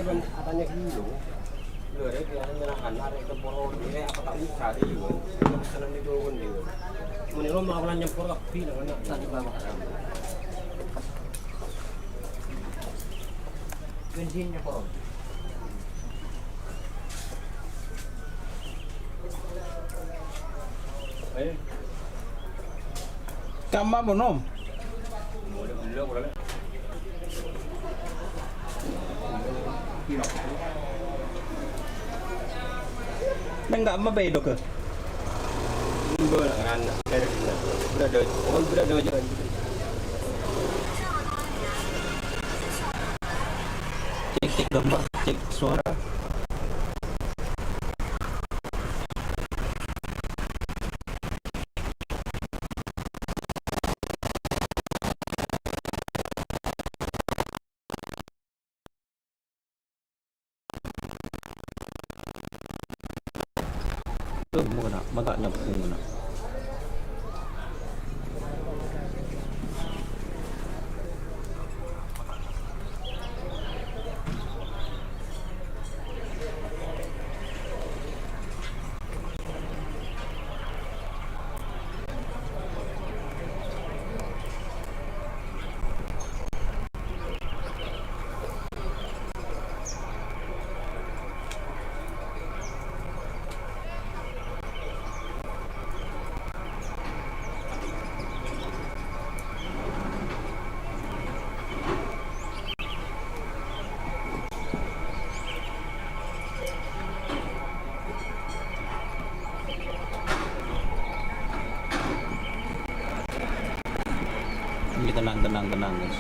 Katanya kilo. Lho rek menahan arek temporo ini apa tak bisa deh yo. Misalnya nih doon deh. Meniro makalan nyempur kapi dengan tadi bawah. Bensinnya kok. Eh. Kama bonom. Boleh beli boleh. Enggak mabedo ke. Enggak lah kan. Berada. Oh berada aja. Cek gambar, cek suara. Tuh mau kena, maka nyambung kena. Ini tenang guys.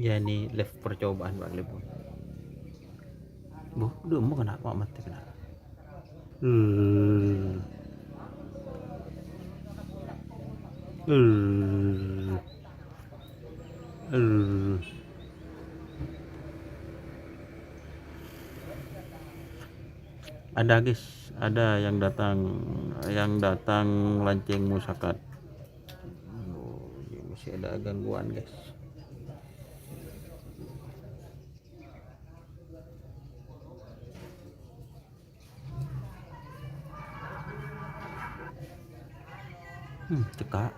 Ya ini live percobaan Pak Libu. Bu, udah mau kena Pak mati kena. Uh. Ada guys, ada yang datang lanceng musakat. Oh, ini masih ada gangguan guys. Cekak.